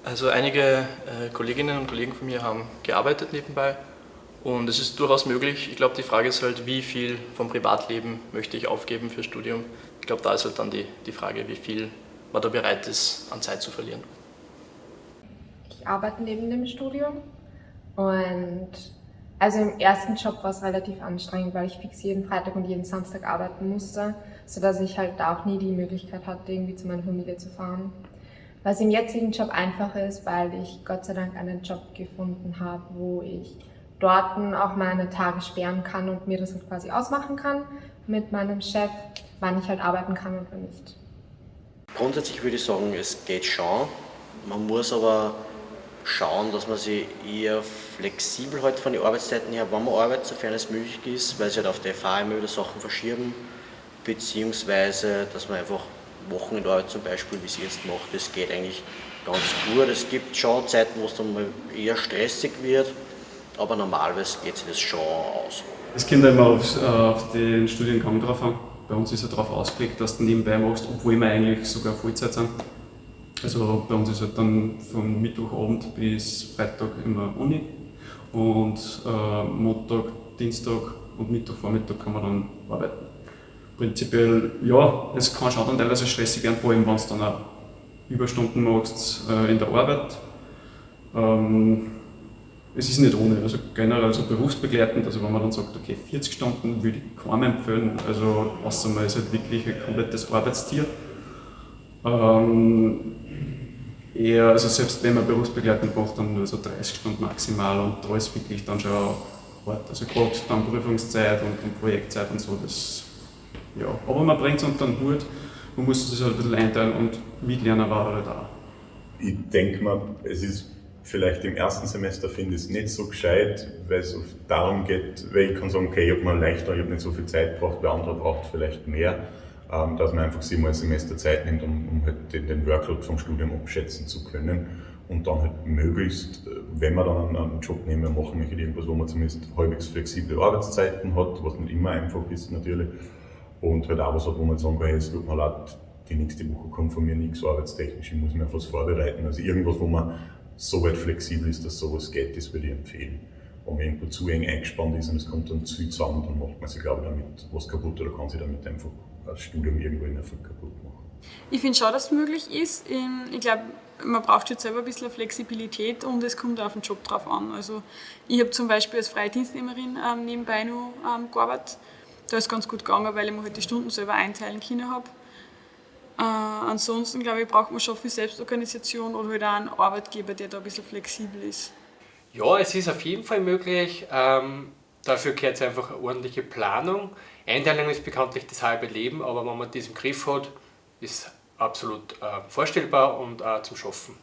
Also einige Kolleginnen und Kollegen von mir haben gearbeitet nebenbei und es ist durchaus möglich. Ich glaube, die Frage ist halt, wie viel vom Privatleben möchte ich aufgeben fürs Studium. Ich glaube, da ist halt dann die Frage, wie viel man da bereit ist, an Zeit zu verlieren. Ich arbeite neben dem Studium und also im ersten Job war es relativ anstrengend, weil ich fix jeden Freitag und jeden Samstag arbeiten musste, sodass ich halt auch nie die Möglichkeit hatte, irgendwie zu meiner Familie zu fahren. Was im jetzigen Job einfacher ist, weil ich Gott sei Dank einen Job gefunden habe, wo ich dort auch meine Tage sperren kann und mir das halt quasi ausmachen kann mit meinem Chef, wann ich halt arbeiten kann und wann nicht. Grundsätzlich würde ich sagen, es geht schon. Man muss aber schauen, dass man sich eher flexibel halt von den Arbeitszeiten her, wann man arbeitet, sofern es möglich ist, weil sich halt auf der FH immer wieder Sachen verschieben, beziehungsweise dass man einfach Wochenendarbeit zum Beispiel, wie sie jetzt macht, das geht eigentlich ganz gut. Es gibt schon Zeiten, wo es dann mal eher stressig wird, aber normalerweise geht sich das schon aus. Es kommt immer auf den Studiengang drauf an. Bei uns ist er darauf ausgelegt, dass du nebenbei machst, obwohl wir eigentlich sogar Vollzeit sind. Also bei uns ist halt dann von Mittwochabend bis Freitag immer Uni und Montag, Dienstag und Mittwochvormittag kann man dann arbeiten. Prinzipiell, ja, es kann schon dann teilweise stressig werden, vor allem wenn du dann auch Überstunden machst in der Arbeit. Es ist nicht ohne, also generell so berufsbegleitend, also wenn man dann sagt, okay, 40 Stunden würde ich keinem empfehlen, also außer man ist halt wirklich ein komplettes Arbeitstier. Eher, also selbst wenn man berufsbegleitend macht, dann nur so 30 Stunden maximal und da ist wirklich dann schon hart. Also gerade dann Prüfungszeit und Projektzeit und so, das, ja. Aber man bringt es unter den Hut, man muss es halt ein bisschen einteilen und mitlernen war halt auch. Ich denke mal, es ist vielleicht im ersten Semester finde ich es nicht so gescheit, weil es oft darum geht, weil ich kann sagen, okay, ich habe mir leichter, ich habe nicht so viel Zeit gebraucht, wer andere braucht vielleicht mehr, dass man einfach sich mal ein Semester Zeit nimmt, um halt den Workload vom Studium abschätzen zu können und dann halt möglichst, wenn man dann einen Job nehmen machen möchte, irgendwas, wo man zumindest halbwegs flexible Arbeitszeiten hat, was nicht immer einfach ist natürlich, und halt auch was hat, wo man sagen kann, hey, es tut mir leid, die nächste Woche kommt von mir nichts arbeitstechnisch, ich muss mir auf was vorbereiten, also irgendwas, wo man so weit flexibel ist, dass sowas geht, das würde ich empfehlen. Wenn man irgendwo zu eng eingespannt ist und es kommt dann zu viel zusammen, dann macht man sich, glaube ich, damit was kaputt oder kann sich damit einfach das Studium irgendwo in Erfolg kaputt machen. Ich finde schon, dass es möglich ist. Ich glaube, man braucht schon selber ein bisschen Flexibilität und es kommt auch auf den Job drauf an. Also ich habe zum Beispiel als Freidienstnehmerin nebenbei noch gearbeitet. Da ist es ganz gut gegangen, weil ich mir halt die Stunden selber einteilen können habe. Ansonsten, glaube ich, braucht man schon viel Selbstorganisation oder halt auch einen Arbeitgeber, der da ein bisschen flexibel ist. Ja, es ist auf jeden Fall möglich. Dafür gehört es einfach eine ordentliche Planung. Einteilung ist bekanntlich das halbe Leben, aber wenn man das im Griff hat, ist absolut vorstellbar und auch zum Schaffen.